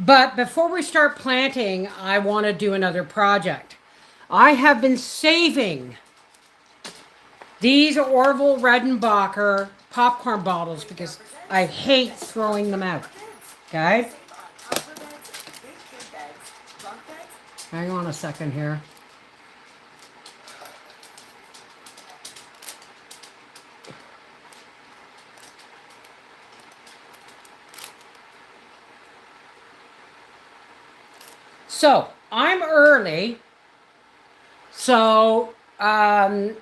But before we start planting, I want to do another project. I have been saving these Orville Redenbacher popcorn bottles because I hate throwing them out. Okay? Hang on a second here. So, I'm early. So, I'm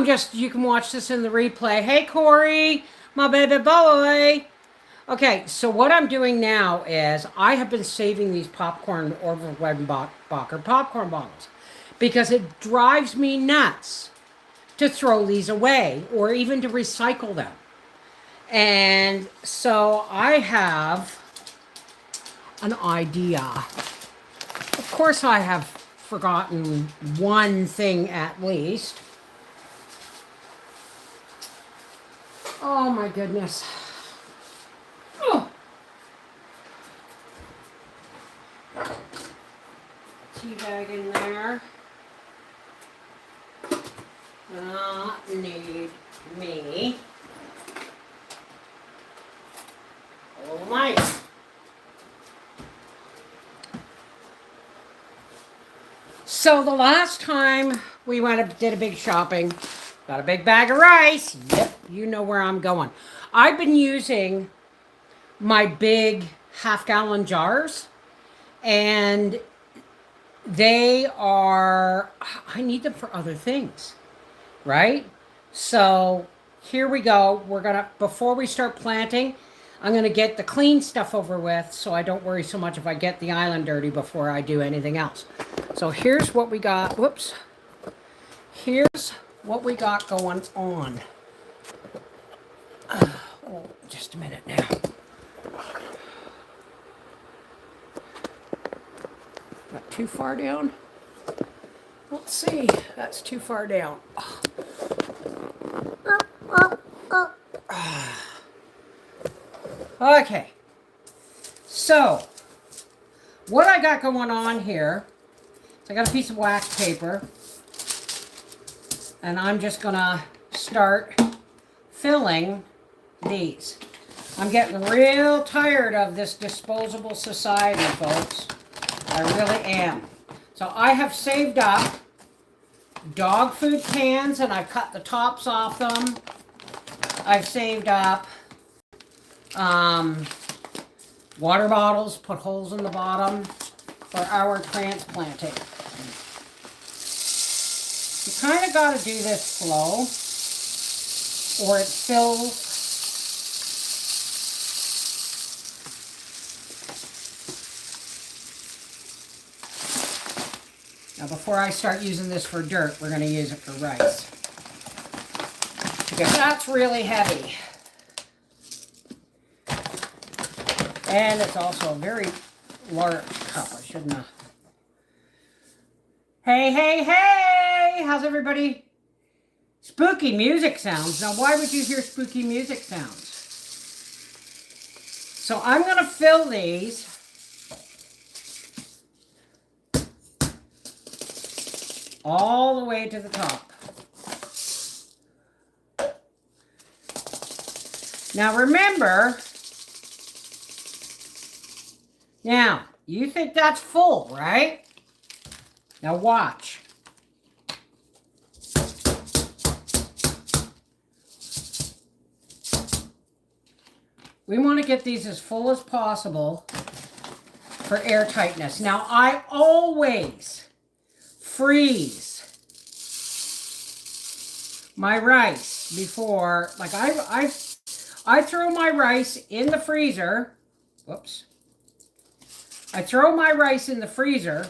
just, you can watch this in the replay. Hey, Corey, my baby boy. Okay, so what I'm doing now is I have been saving these popcorn Orville Redenbacher popcorn bottles because it drives me nuts to throw these away or even to recycle them. And so I have an idea. Of course, I have forgotten one thing at least. Oh my goodness. Oh. Tea bag in there. Need me. Oh my. So the last time we went and did a big shopping, got a big bag of rice. Yep, you know where I'm going. I've been using my big half-gallon jars, and they are, I need them for other things, right? So here we go. We're gonna, before we start planting, I'm gonna get the clean stuff over with so I don't worry so much if I get the island dirty before I do anything else. So here's what we got. Whoops. Here's what we got going on. Oh, just a minute now. Not too far down. Let's see. That's too far down. Okay. So, what I got going on here, I got a piece of wax paper, and I'm just gonna start filling these. I'm getting real tired of this disposable society, folks. I really am. So I have saved up dog food cans, and I cut the tops off them. I've saved up water bottles, put holes in the bottom for our transplanting. You kind of got to do this slow, or it fills. Now, before I start using this for dirt, we're going to use it for rice, because that's really heavy. And it's also a very large cup. I shouldn't have. Hey, hey, hey! How's everybody? Spooky music sounds. Now, why would you hear spooky music sounds? So I'm going to fill these. All the way to the top. Now remember, now you think that's full, right? Now watch. We want to get these as full as possible for airtightness. Now I always freeze my rice before, like I throw my rice in the freezer. Whoops. I throw my rice in the freezer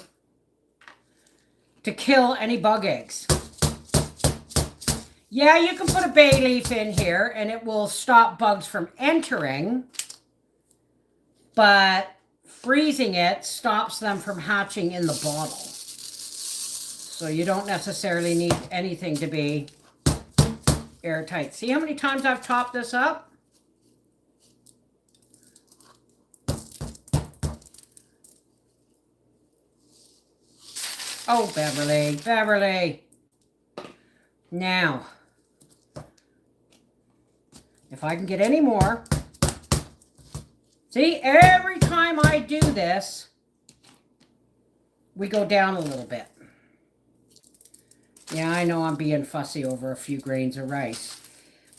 to kill any bug eggs. Yeah, you can put a bay leaf in here and it will stop bugs from entering, but freezing it stops them from hatching in the bottle. So you don't necessarily need anything to be airtight. See how many times I've topped this up? Oh, Beverly, Beverly. Now, if I can get any more. See, every time I do this, we go down a little bit. Yeah, I know I'm being fussy over a few grains of rice.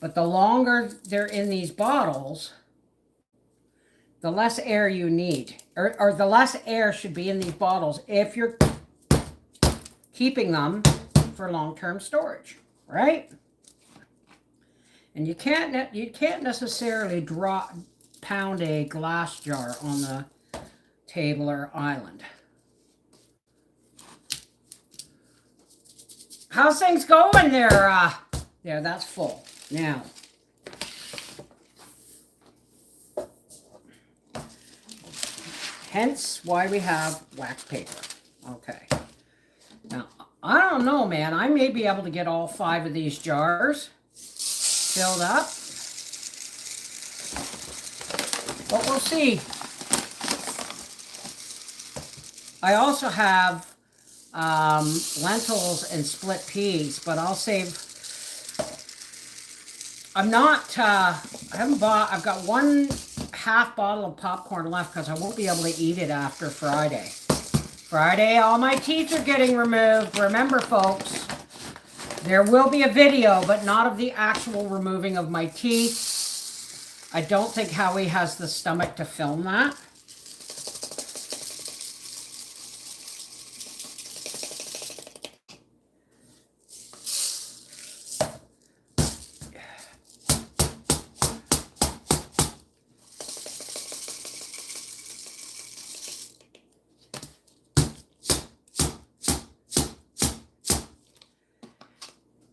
But the longer they're in these bottles, the less air you need. Or the less air should be in these bottles if you're keeping them for long-term storage, right? And you can't necessarily pound a glass jar on the table or island. How's things going there? There, that's full. Now, hence why we have wax paper. Okay. Now, I don't know, man. I may be able to get all 5 of these jars filled up. But we'll see. I also have lentils and split peas, but I'll save. I've got 1/2 bottle of popcorn left because I won't be able to eat it after Friday. Friday, all my teeth are getting removed. Remember, folks, there will be a video, but not of the actual removing of my teeth. I don't think Howie has the stomach to film that.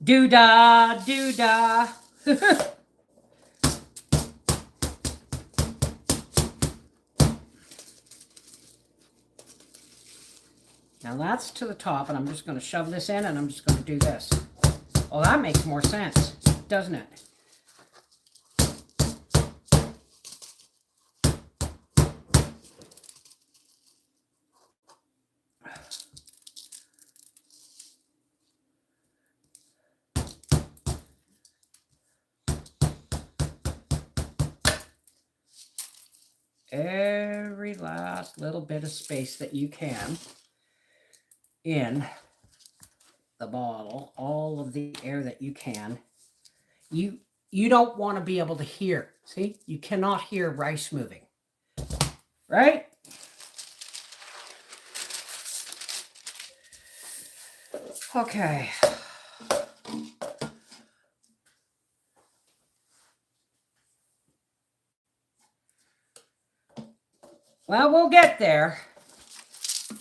Doo-dah, doo-dah. Now that's to the top, and I'm just going to shove this in, and I'm just going to do this. Oh, that makes more sense, doesn't it? Every last little bit of space that you can in the bottle, all of the air that you can. You don't want to be able to hear. See, you cannot hear rice moving, right? Okay. Well, we'll get there.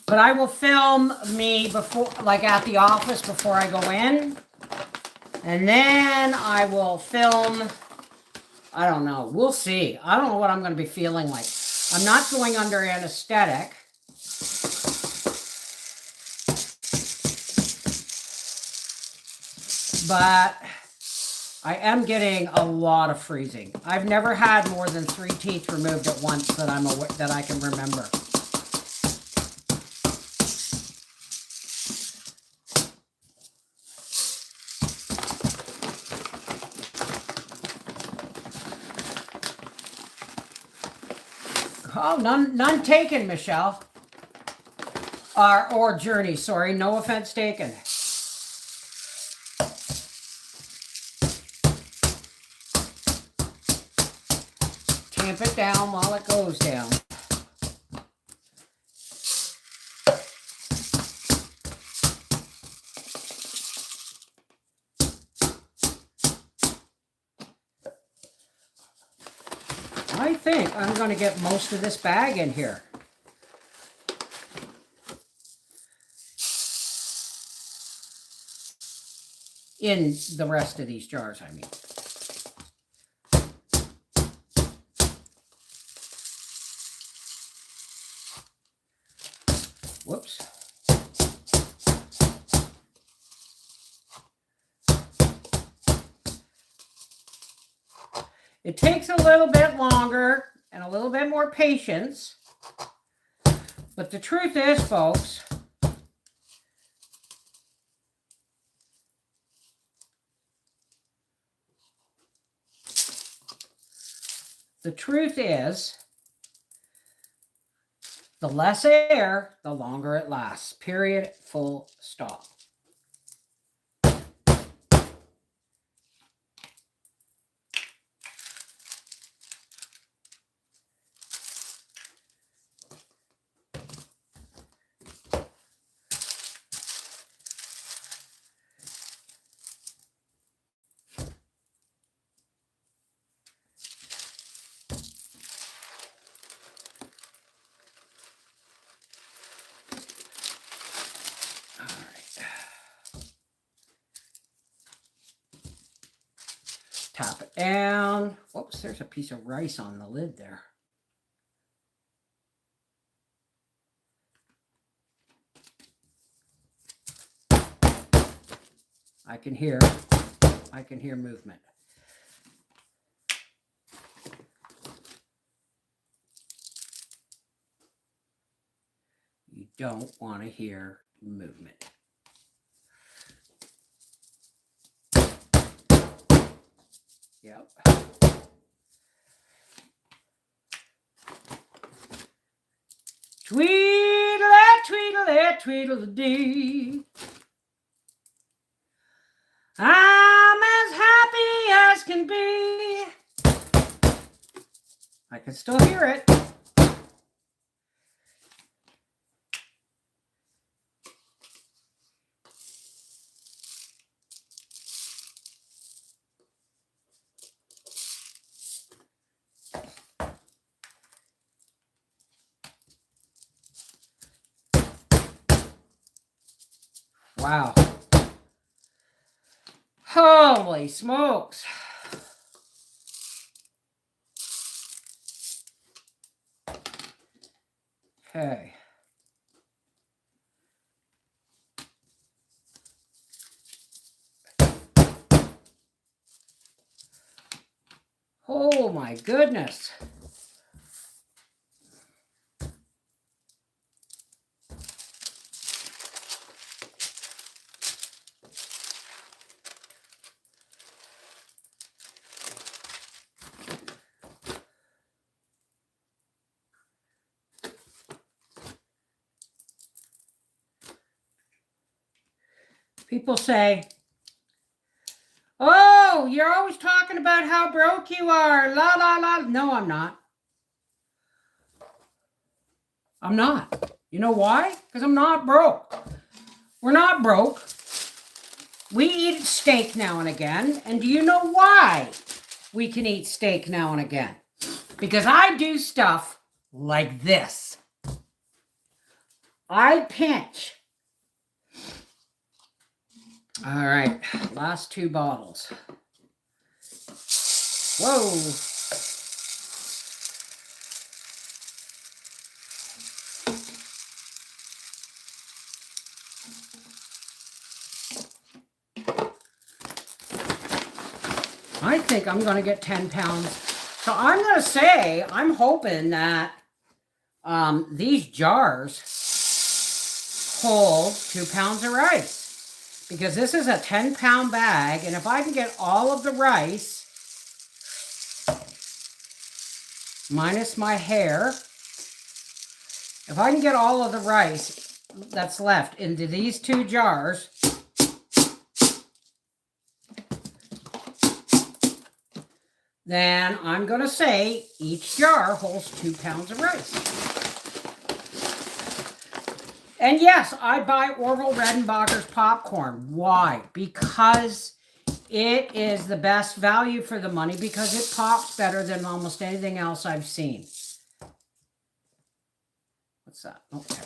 But I will film me before, like at the office before I go in. And then I will film, I don't know, we'll see. I don't know what I'm going to be feeling like. I'm not going under anesthetic. But I am getting a lot of freezing. I've never had more than 3 teeth removed at once that I can remember. Oh, none taken, Michelle. Or Journey, sorry. No offense taken. Tamp it down while it goes down. I think I'm going to get most of this bag in here. In the rest of these jars, I mean. Whoops. It takes a little bit longer and a little bit more patience. But the truth is, folks, the truth is, the less air, the longer it lasts. Period. Full stop. Tap it down. Whoops, there's a piece of rice on the lid there. I can hear movement. You don't want to hear movement. Yep. Tweedle-dee, tweedle-dee. I'm as happy as can be. I can still hear it. Wow. Holy smokes. Okay. Oh my goodness. People say, oh, you're always talking about how broke you are. La, la, la. No, I'm not. I'm not. You know why? Because I'm not broke. We're not broke. We eat steak now and again. And do you know why we can eat steak now and again? Because I do stuff like this. I pinch. All right, last 2 bottles. Whoa. I think I'm going to get 10 pounds. So I'm going to say, I'm hoping that these jars hold 2 pounds of rice. Because this is a 10-pound bag, and if I can get all of the rice, minus my hair, if I can get all of the rice that's left into these 2 jars, then I'm going to say each jar holds 2 pounds of rice. And yes, I buy Orville Redenbacher's popcorn. Why? Because it is the best value for the money, because it pops better than almost anything else I've seen. What's that? Okay.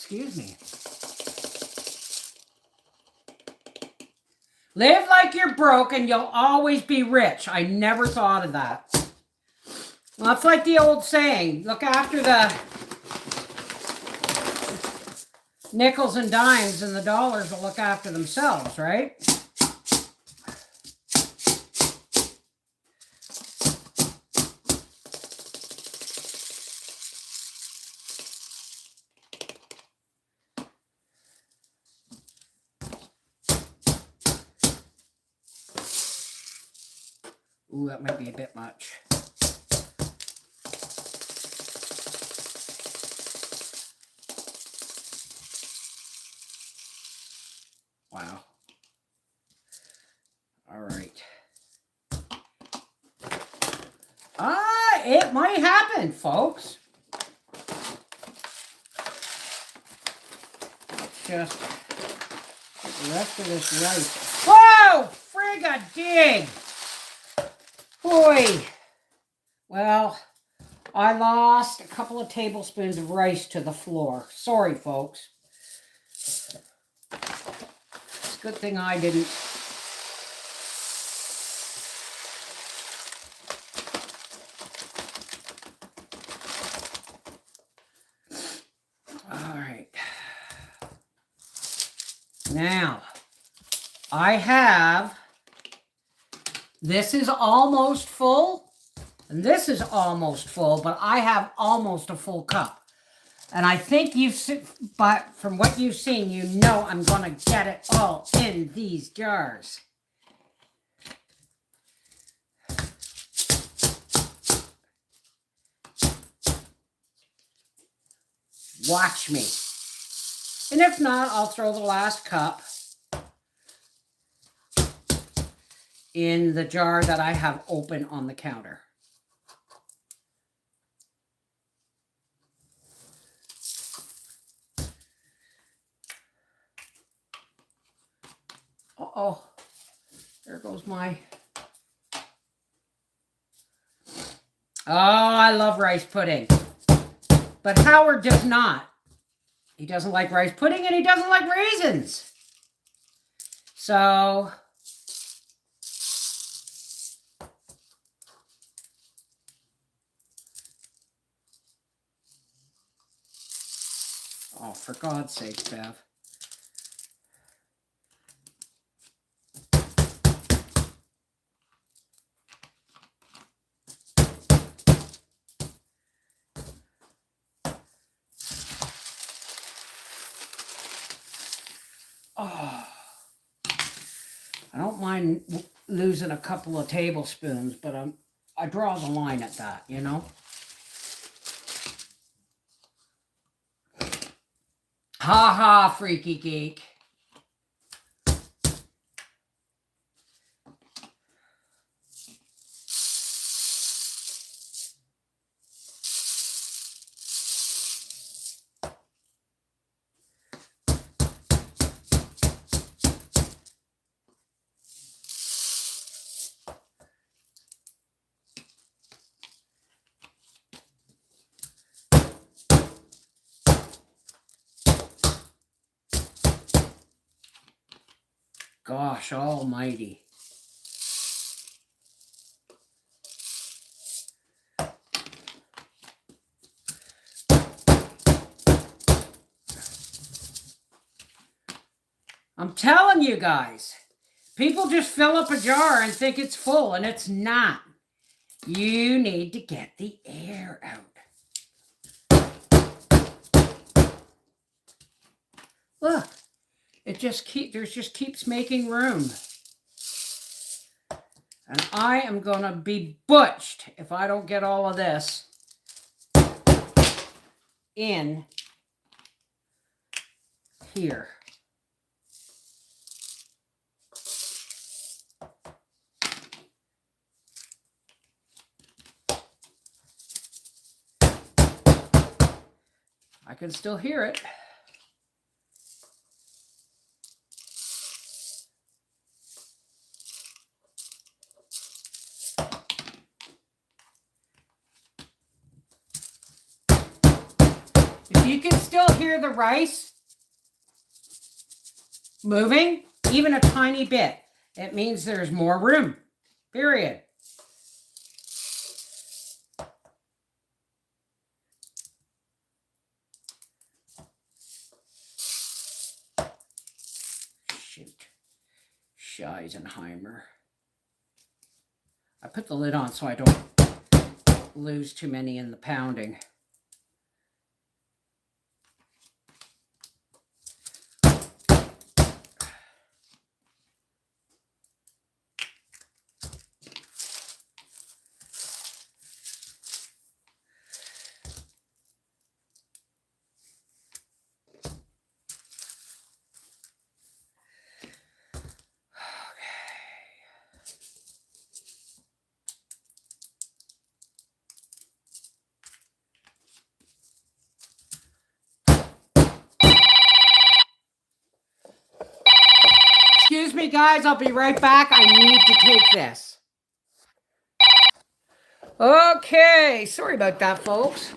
Excuse me. Live like you're broke and you'll always be rich. I never thought of that. Well, it's like the old saying, look after the nickels and dimes and the dollars will look after themselves, right? Ooh, that might be a bit much. Wow. All right. It might happen, folks. Let's just get the rest of this rice. Whoa! Frig-a-dig! Boy. Well, I lost a couple of tablespoons of rice to the floor. Sorry, folks. It's a good thing I didn't. All right. Now, I have, this is almost full, and this is almost full, but I have almost a full cup. And I think but from what you've seen, you know I'm going to get it all in these jars. Watch me. And if not, I'll throw the last cup in the jar that I have open on the counter. Uh-oh. There goes my... Oh, I love rice pudding. But Howard does not. He doesn't like rice pudding and he doesn't like raisins. So... Oh, for God's sake, Bev. Oh, I don't mind losing a couple of tablespoons, but I draw the line at that, you know? Ha ha, freaky geek. Gosh almighty. I'm telling you guys, people just fill up a jar and think it's full, and it's not. You need to get the air out. Look, it just keeps making room. And I am going to be butched if I don't get all of this in here. I can still hear it. If you can still hear the rice moving, even a tiny bit, it means there's more room, period. Shoot. Scheisenheimer. I put the lid on so I don't lose too many in the pounding. guys. I'll be right back. I need to take this. Okay, sorry about that, folks.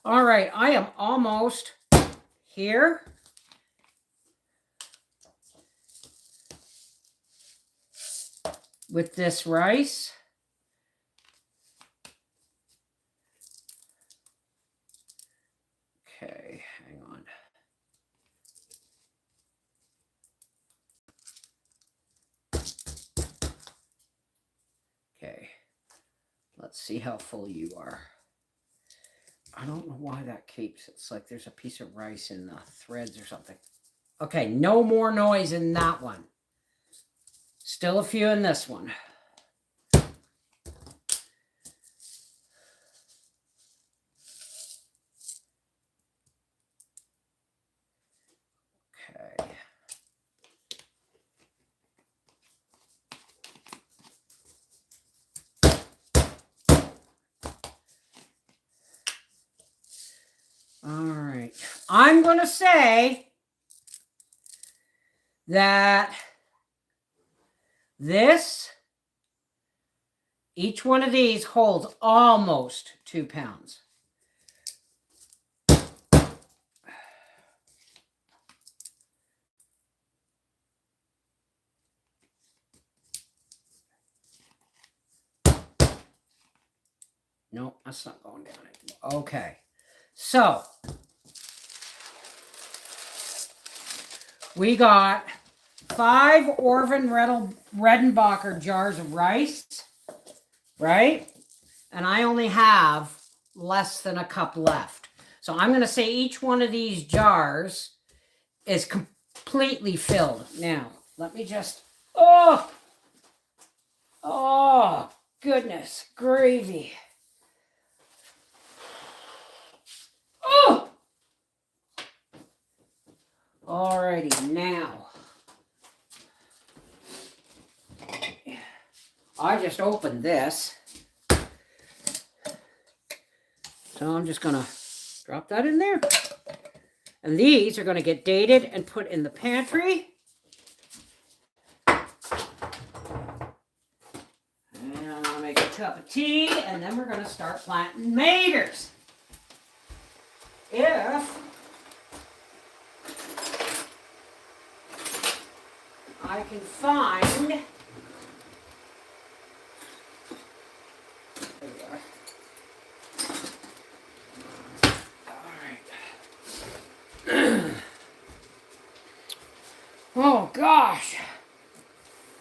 All right, I am almost here. With this rice. Okay, hang on. Okay, let's see how full you are. I don't know why that keeps. It's like there's a piece of rice in the threads or something. Okay, no more noise in that one. Still a few in this one. Okay. All right. I'm going to say that each one of these holds almost 2 pounds. No, that's not going down anymore. Okay. So, we got 5 Orvin Redenbacher jars of rice, right? And I only have less than a cup left. So I'm going to say each one of these jars is completely filled. Now, let me just, oh, goodness, gravy. Oh! Alrighty, now. I just opened this. So I'm just going to drop that in there. And these are going to get dated and put in the pantry. And I'm going to make a cup of tea, and then we're going to start planting maters. If I can find... There we are. Oh gosh,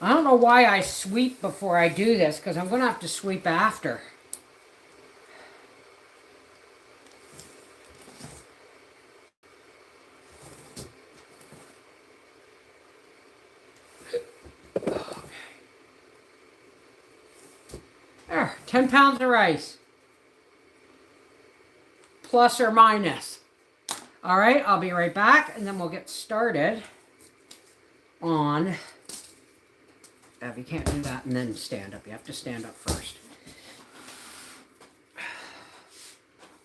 I don't know why I sweep before I do this, because I'm going to have to sweep after. There, 10 pounds of rice, plus or minus. All right, I'll be right back, and then we'll get started on... You can't do that and then stand up. You have to stand up first.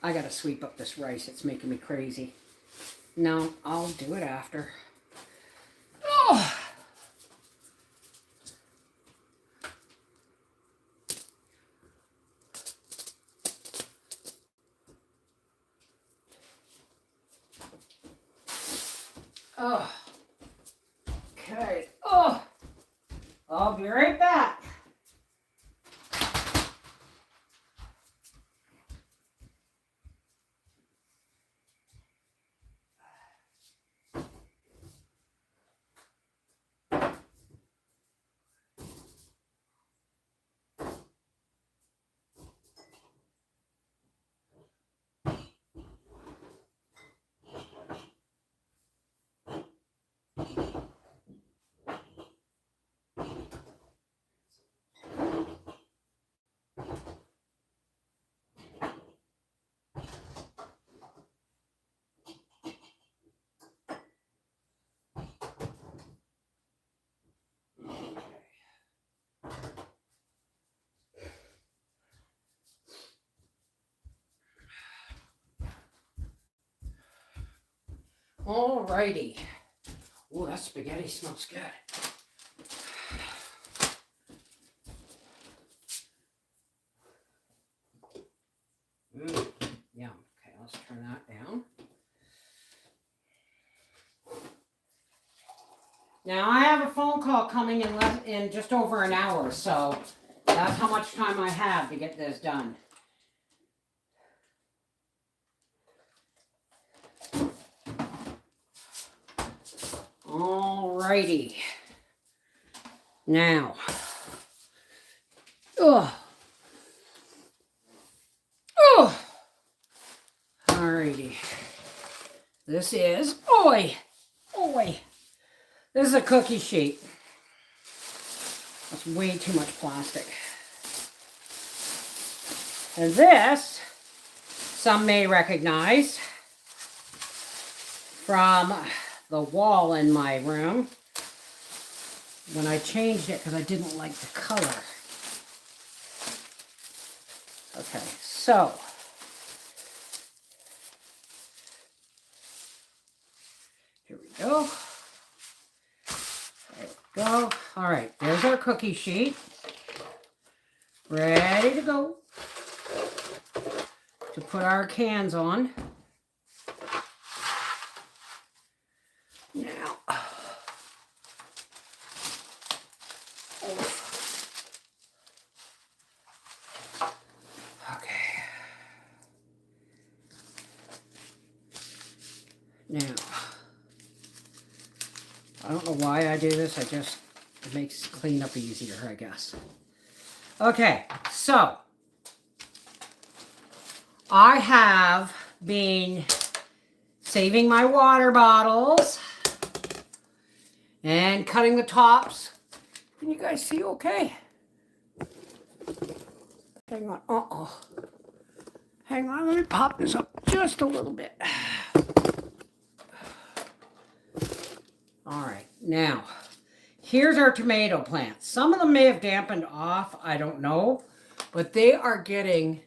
I gotta sweep up this rice. It's making me crazy. No, I'll do it after. Oh! Oh. Okay. Oh! I'll be right back. Alrighty. Oh, that spaghetti smells good. Yeah. Okay, let's turn that down. Now I have a phone call coming in just over an hour, so that's how much time I have to get this done. Alrighty. Now. Alrighty. This is, this is a cookie sheet. That's way too much plastic. And this, some may recognize from the wall in my room when I changed it because I didn't like the color. Okay, so here we go. There we go. All right, there's our cookie sheet. Ready to go to put our cans on. Now, okay. Now, I don't know why I do this. It makes cleanup easier, I guess. Okay, so I have been saving my water bottles and cutting the tops. Can you guys see okay? Hang on. Hang on, let me pop this up just a little bit. All right, now, here's our tomato plants. Some of them may have dampened off, I don't know, but they are getting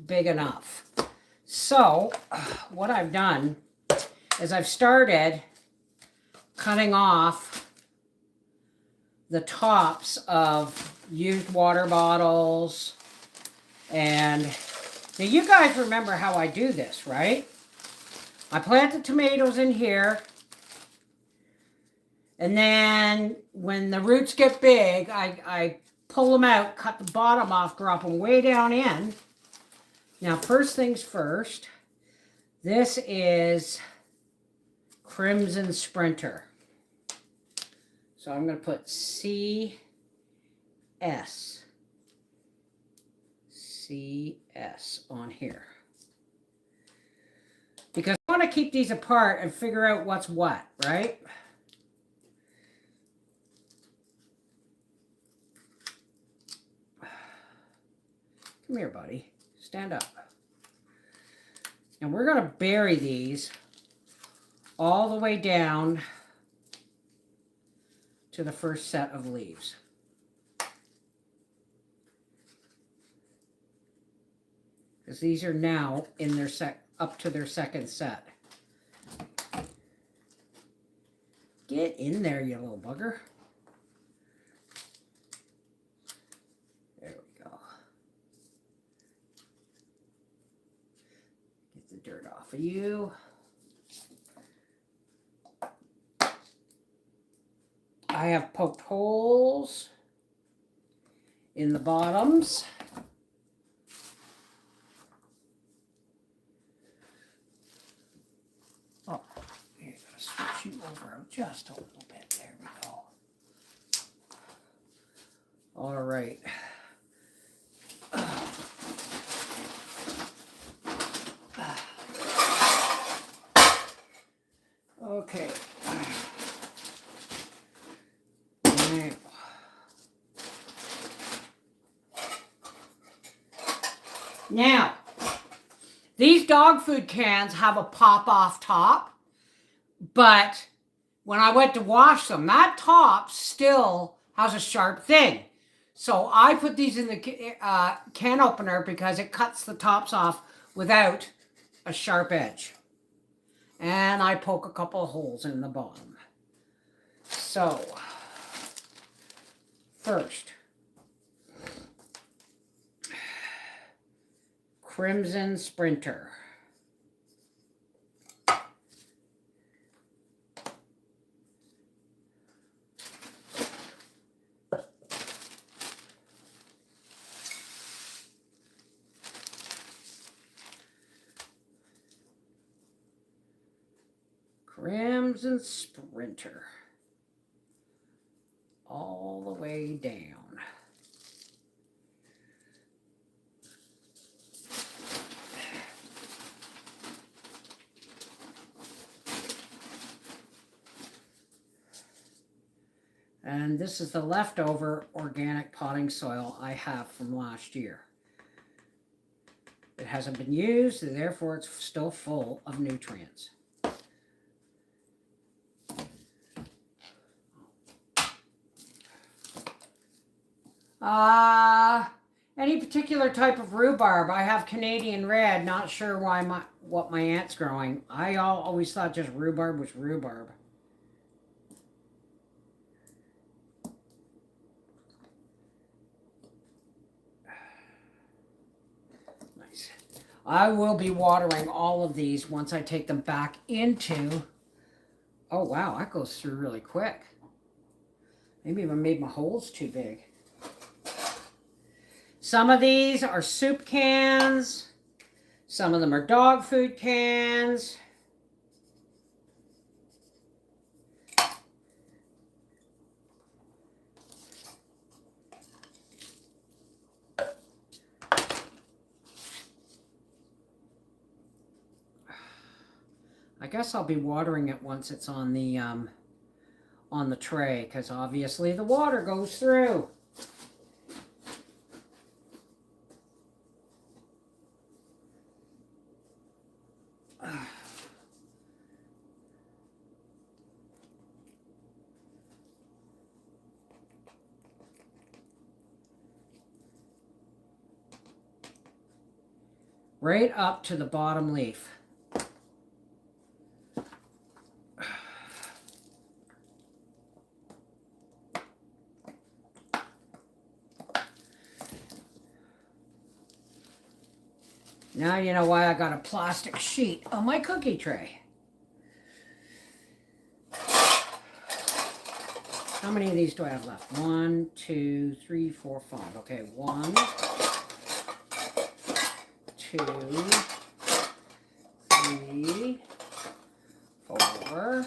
big enough. So, what I've done is I've started cutting off the tops of used water bottles. And now you guys remember how I do this, right? I plant the tomatoes in here. And then when the roots get big, I pull them out, cut the bottom off, drop them way down in. Now, first things first, this is Crimson Sprinter. So I'm going to put CS on here. Because I want to keep these apart and figure out what's what, right? Come here, buddy. Stand up. And we're going to bury these all the way down to the first set of leaves. Because these are now in their up to their second set. Get in there, you little bugger. There we go. Get the dirt off of you. I have poked holes in the bottoms. Oh, here, I'm going to switch you over just a little bit. There we go. All right. Okay. Now, these dog food cans have a pop-off top, but when I went to wash them, that top still has a sharp thing. So I put these in the can opener because it cuts the tops off without a sharp edge. And I poke a couple of holes in the bottom. So, first, Crimson Sprinter. Crimson Sprinter. All the way down. And this is the leftover organic potting soil I have from last year. It hasn't been used, and therefore it's still full of nutrients. Any particular type of rhubarb? I have Canadian red. Not sure what my aunt's growing. I always thought just rhubarb was rhubarb. Nice. I will be watering all of these once I take them back into. Oh wow, that goes through really quick. Maybe I made my holes too big. Some of these are soup cans. Some of them are dog food cans. I guess I'll be watering it once it's on the tray, because obviously the water goes through. Right up to the bottom leaf. Now you know why I got a plastic sheet on my cookie tray. How many of these do I have left? 1, 2, 3, 4, 5. Okay, 1, 2, 3, 4,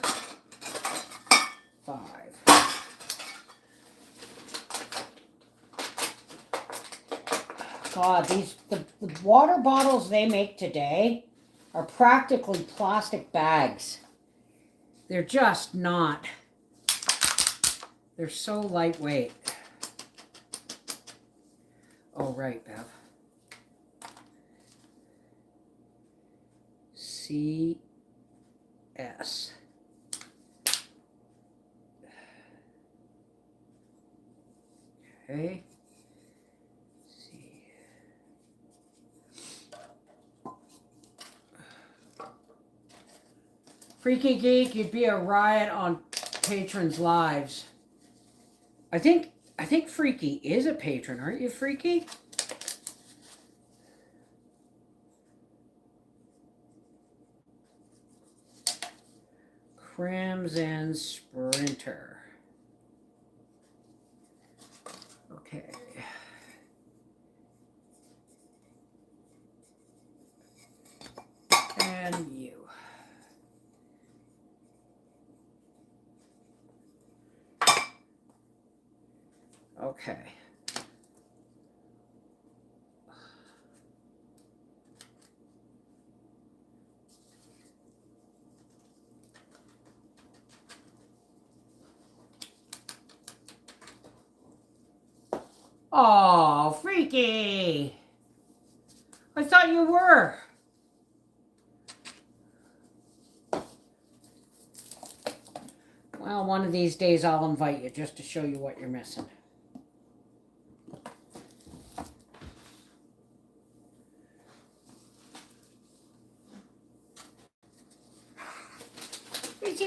5. God, the water bottles they make today are practically plastic bags. They're just not. They're so lightweight. Oh, right, Bev. CS. Okay. Freaky Geek, you'd be a riot on patrons' lives. I think Freaky is a patron, aren't you, Freaky? Crimson Sprinter. Okay. And you. Okay. Oh, Freaky! I thought you were. Well, one of these days I'll invite you just to show you what you're missing.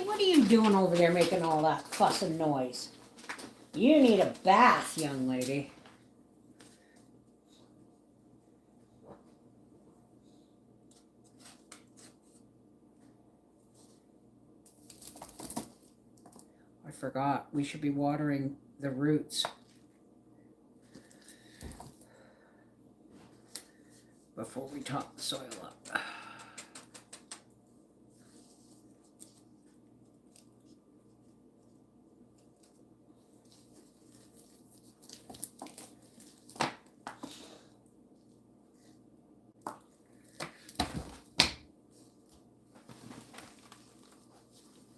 what are you doing over there making all that fuss and noise? You need a bath, young lady. I forgot. We should be watering the roots before we top the soil up.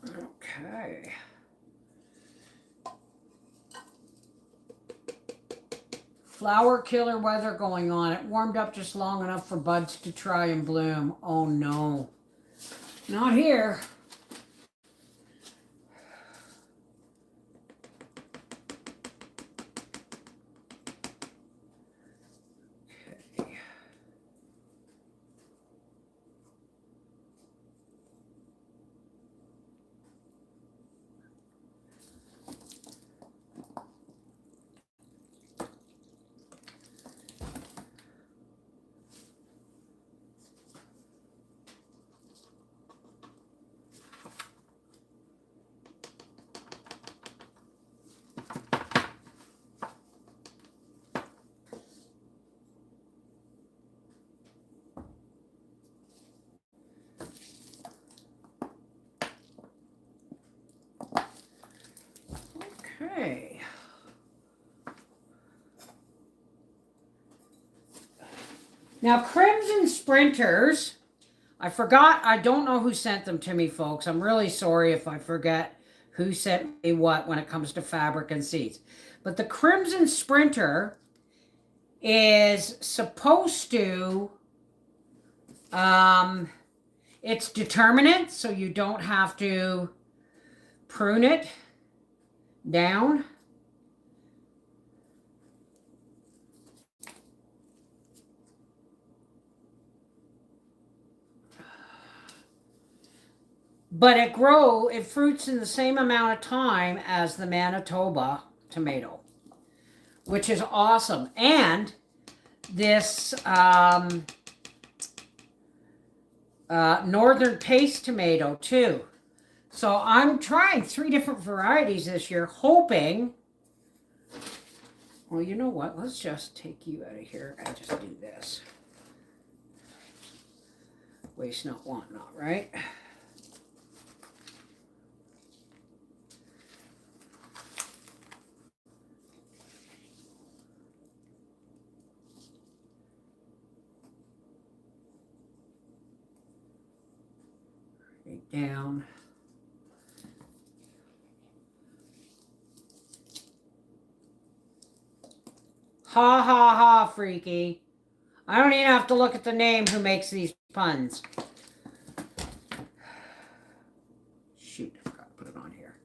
Okay. Flower killer weather going on. It warmed up just long enough for buds to try and bloom. Oh no. Not here. Okay. Okay. Now, Crimson Sprinters, I forgot, I don't know who sent them to me, folks. I'm really sorry if I forget who sent me what when it comes to fabric and seeds. But the Crimson Sprinter is supposed to, it's determinate, so you don't have to prune it down. But it fruits in the same amount of time as the Manitoba tomato, which is awesome. And this Northern Paste tomato too. So I'm trying 3 different varieties this year, hoping, well, you know what? Let's just take you out of here and just do this. Waste not, want not, right? Down. Ha ha ha, freaky. I don't even have to look at the name who makes these puns. Shoot, I forgot to put it on here.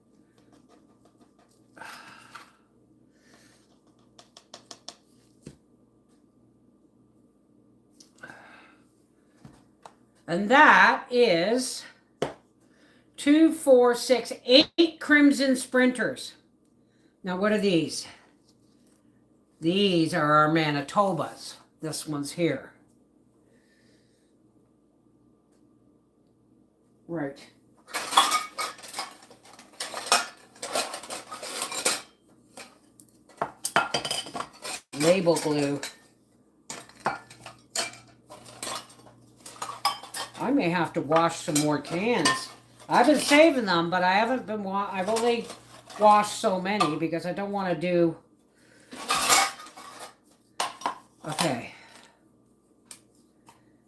And that is 2, 4, 6, 8 Crimson Sprinters. Now, what are these? These are our Manitobas. This one's here. Right. Label glue. I may have to wash some more cans. I've been saving them, but I haven't been, I've only washed so many because I don't want to do, okay.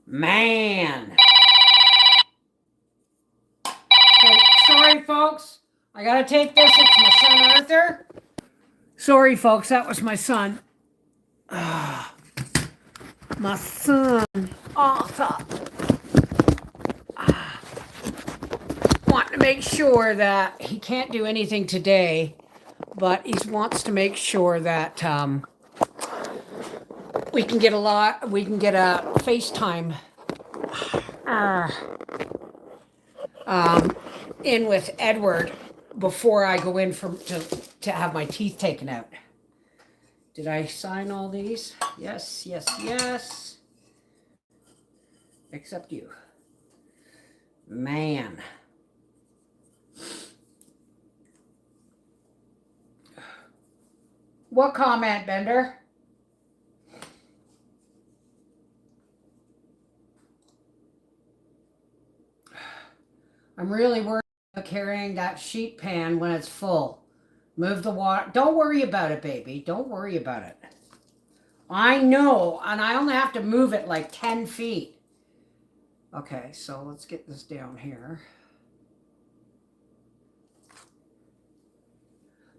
Man. Okay, sorry folks, I gotta take this, it's my son Arthur. Sorry folks, that was my son. My son Arthur. Want to make sure that he can't do anything today, but he wants to make sure that we can get a FaceTime in with Edward before I go in to have my teeth taken out. Did I sign all these? Yes, yes, yes. Except you. Man. What comment, Bender? I'm really worried about carrying that sheet pan when it's full. Move the water. Don't worry about it, baby. Don't worry about it. I know, and I only have to move it like 10 feet. Okay, so let's get this down here.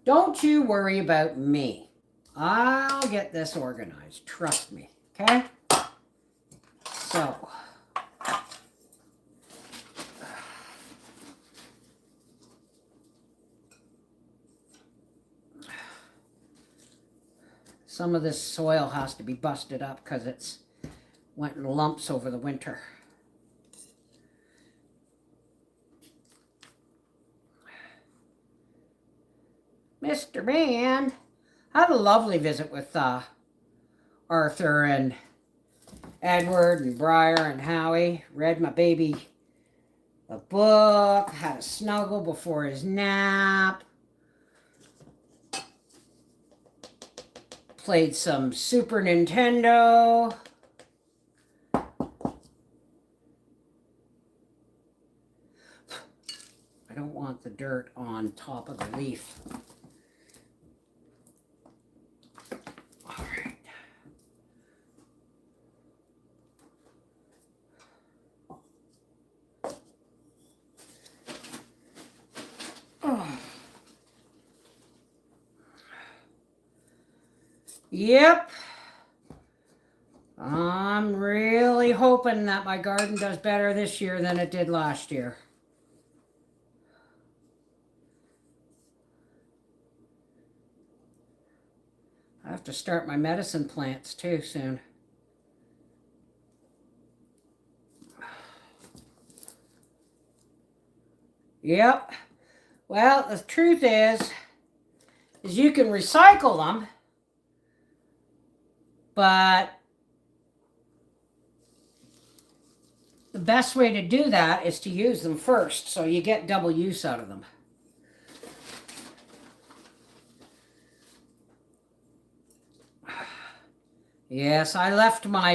Don't you worry about me. I'll get this organized. Trust me, okay? So, some of this soil has to be busted up because it's went in lumps over the winter. Mr. Man, I had a lovely visit with Arthur and Edward and Briar and Howie. Read my baby a book, had a snuggle before his nap. Played some Super Nintendo. I don't want the dirt on top of the leaf. All right. Oh. Yep. I'm really hoping that my garden does better this year than it did last year. I have to start my medicine plants too soon. Yep. Well, the truth is you can recycle them, but the best way to do that is to use them first, so you get double use out of them. Yes, I left my,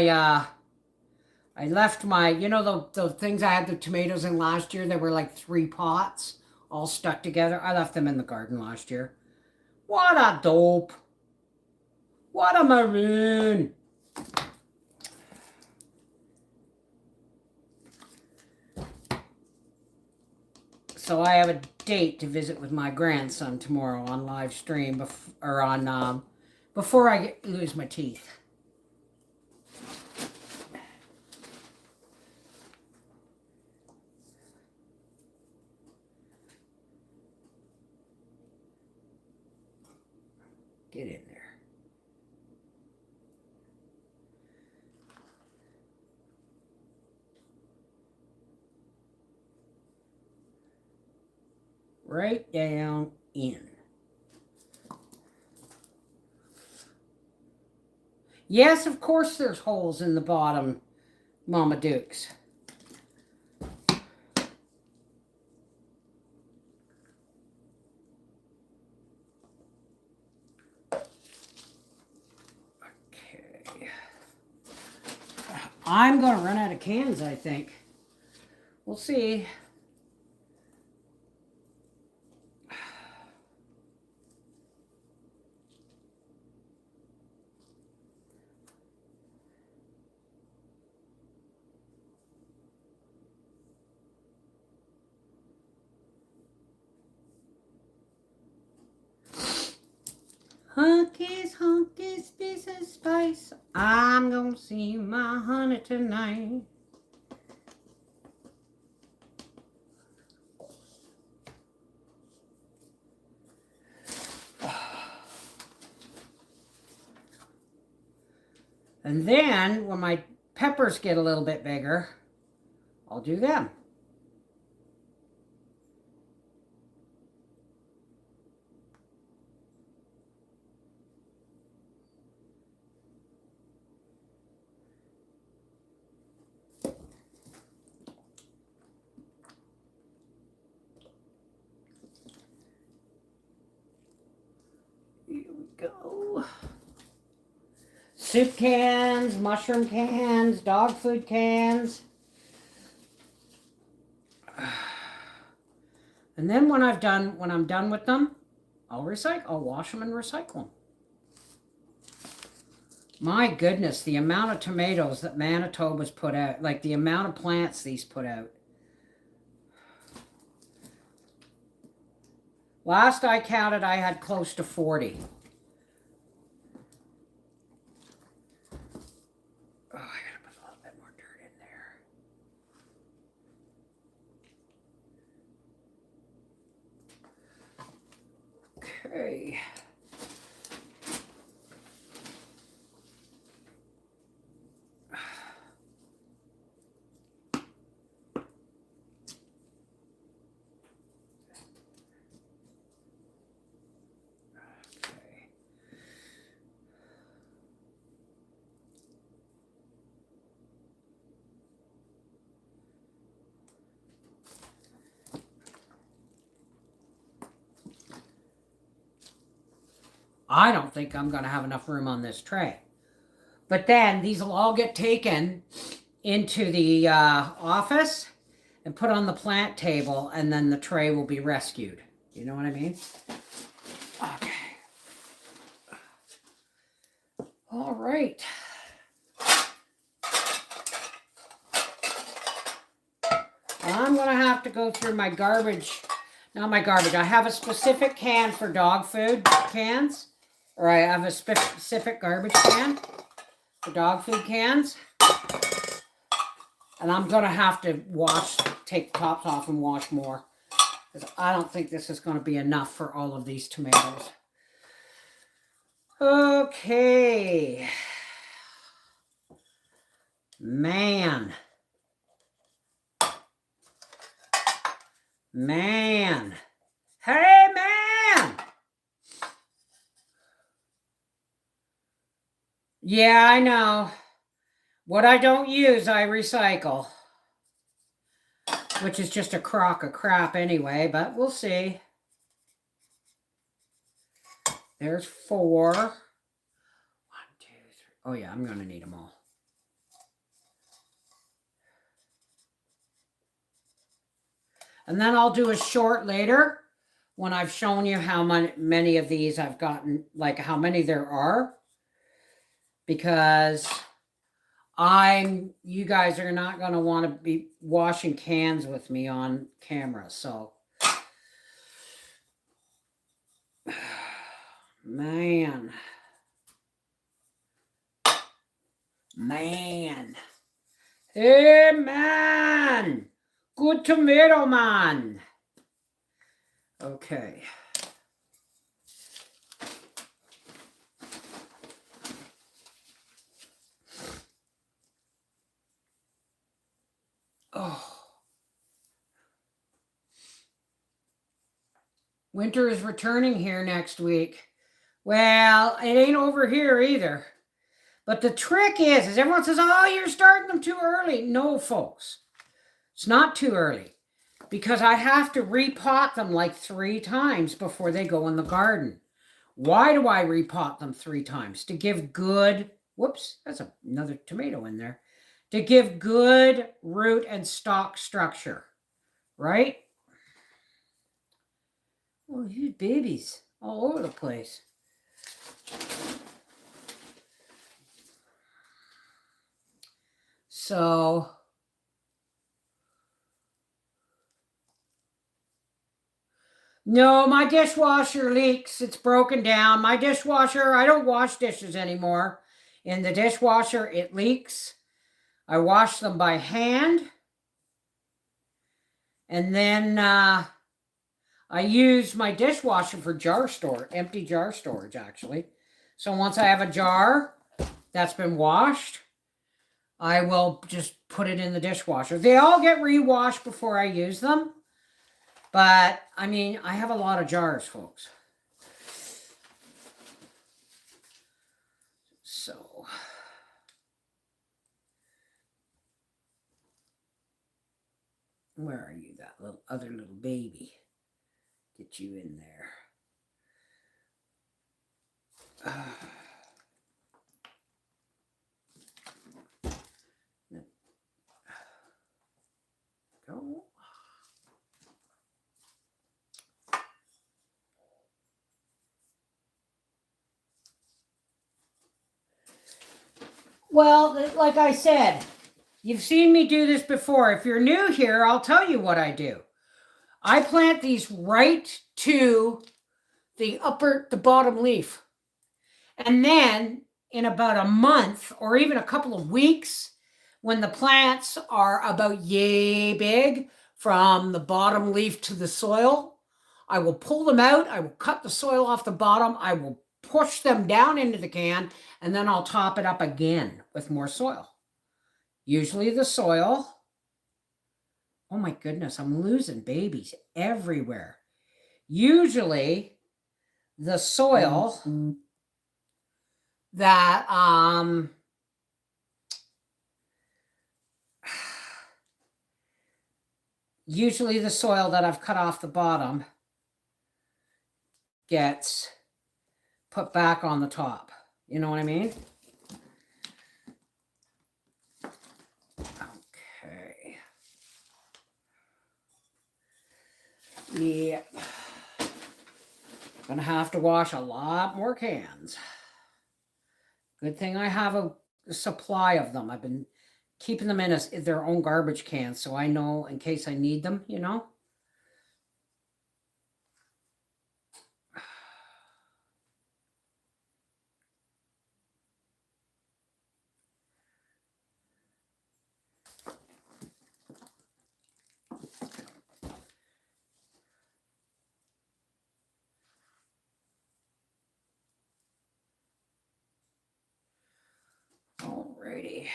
you know, the things I had the tomatoes in last year, they were like 3 pots all stuck together. I left them in the garden last year. What a dope. What a maroon. So I have a date to visit with my grandson tomorrow on live stream, before I lose my teeth. Get in there. Right down in. Yes, of course there's holes in the bottom, Mama Dukes. Okay. I'm going to run out of cans, I think. We'll see. Hunkies, hunkies, this is spice. I'm gonna see my honey tonight. And then when my peppers get a little bit bigger, I'll do them. go. Soup cans, mushroom cans, dog food cans. And then when I'm done with them, I'll wash them and recycle them. My goodness, the amount of tomatoes that Manitoba's put out, like the amount of plants these put out. Last I counted, I had close to 40. Oh, I gotta put a little bit more dirt in there. Okay. I don't think I'm going to have enough room on this tray. But then these will all get taken into the office and put on the plant table, and then the tray will be rescued. You know what I mean? Okay. All right. I'm going to have to go through my garbage. Not my garbage. I have a specific can for dog food cans. Or I have a specific garbage can for dog food cans. And I'm going to have to take the tops off and wash more. Because I don't think this is going to be enough for all of these tomatoes. Okay. Man. Hey, man. Yeah, I know. What I don't use, I recycle. Which is just a crock of crap anyway, but we'll see. There's 4. 1, 2, 3. Oh yeah, I'm going to need them all. And then I'll do a short later when I've shown you how many of these I've gotten, like how many there are. Because you guys are not going to want to be washing cans with me on camera. So, man. Hey, man. Good tomato, man. Okay. Oh. Winter is returning here next week. Well, it ain't over here either. But the trick is everyone says, oh, you're starting them too early. No, folks. It's not too early. Because I have to repot them like 3 times before they go in the garden. Why do I repot them 3 times? To give good, whoops, that's another tomato in there. To give good root and stalk structure, right? Oh, you babies all over the place. So, no, my dishwasher leaks. It's broken down. My dishwasher, I don't wash dishes anymore. In the dishwasher, it leaks. I wash them by hand. And then I use my dishwasher for empty jar storage, actually. So once I have a jar that's been washed, I will just put it in the dishwasher. They all get re-washed before I use them. But, I mean, I have a lot of jars, folks. So, where are you, that other little baby? Get you in there. Well, like I said, you've seen me do this before. If you're new here, I'll tell you what I do. I plant these right to the bottom leaf. And then in about a month or even a couple of weeks, when the plants are about yay big from the bottom leaf to the soil, I will pull them out. I will cut the soil off the bottom. I will push them down into the can, and then I'll top it up again with more soil. Usually the soil, oh my goodness, I'm losing babies everywhere. Usually the soil that usually the soil that I've cut off the bottom gets put back on the top. You know what I mean? Okay. Yeah. Gonna have to wash a lot more cans. Good thing I have a supply of them. I've been keeping them in their own garbage cans, so I know in case I need them, you know. Alrighty.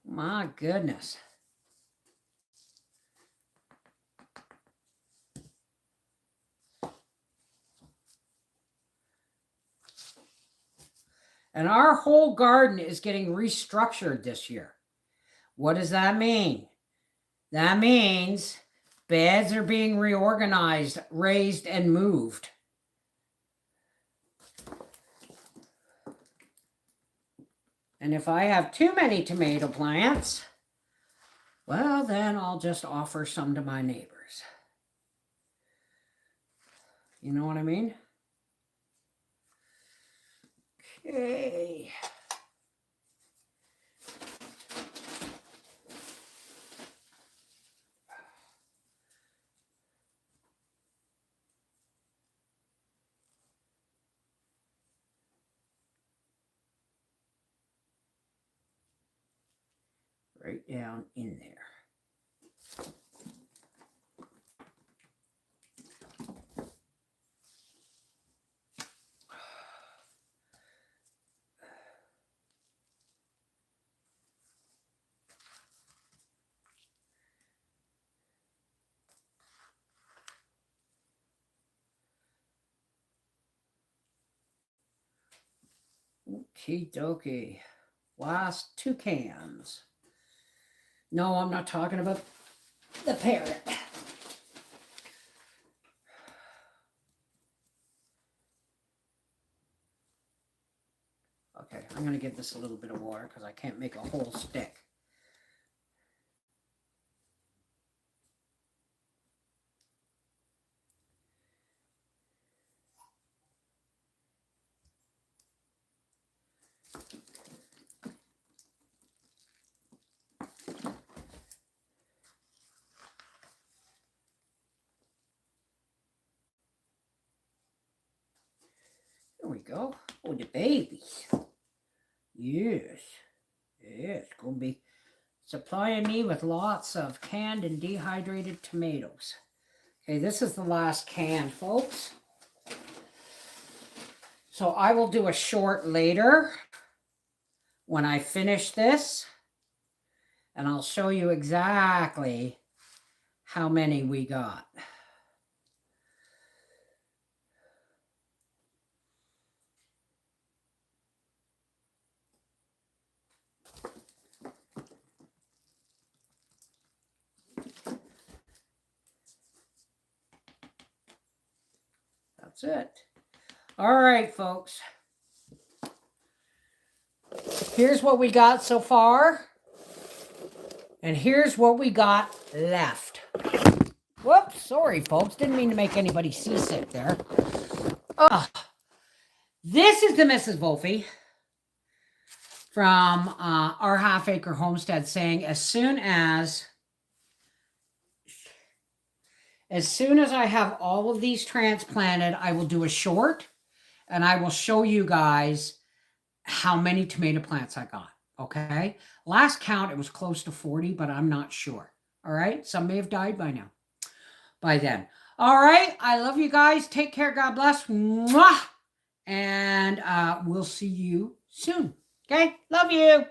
My goodness. And our whole garden is getting restructured this year. What does that mean? That means beds are being reorganized, raised, and moved. And if I have too many tomato plants, well, then I'll just offer some to my neighbors. You know what I mean? Okay. Right down in there. Okie dokie. Last 2 cans. No, I'm not talking about the parrot. Okay, I'm going to give this a little bit of water because I can't make a whole stick. There we go. Oh, the babies. Yes. Yes, it's going to be supplying me with lots of canned and dehydrated tomatoes. Okay, this is the last can, folks. So I will do a short later when I finish this. And I'll show you exactly how many we got. That's it. All right, folks. Here's what we got so far. And here's what we got left. Whoops, sorry, folks. Didn't mean to make anybody seasick there. Oh, this is the Mrs. Wolfie from our half acre homestead saying, as soon as I have all of these transplanted, I will do a short and I will show you guys how many tomato plants I got. Okay. Last count, it was close to 40, but I'm not sure. All right. Some may have died by then. All right. I love you guys. Take care. God bless. Mwah! And we'll see you soon. Okay. Love you.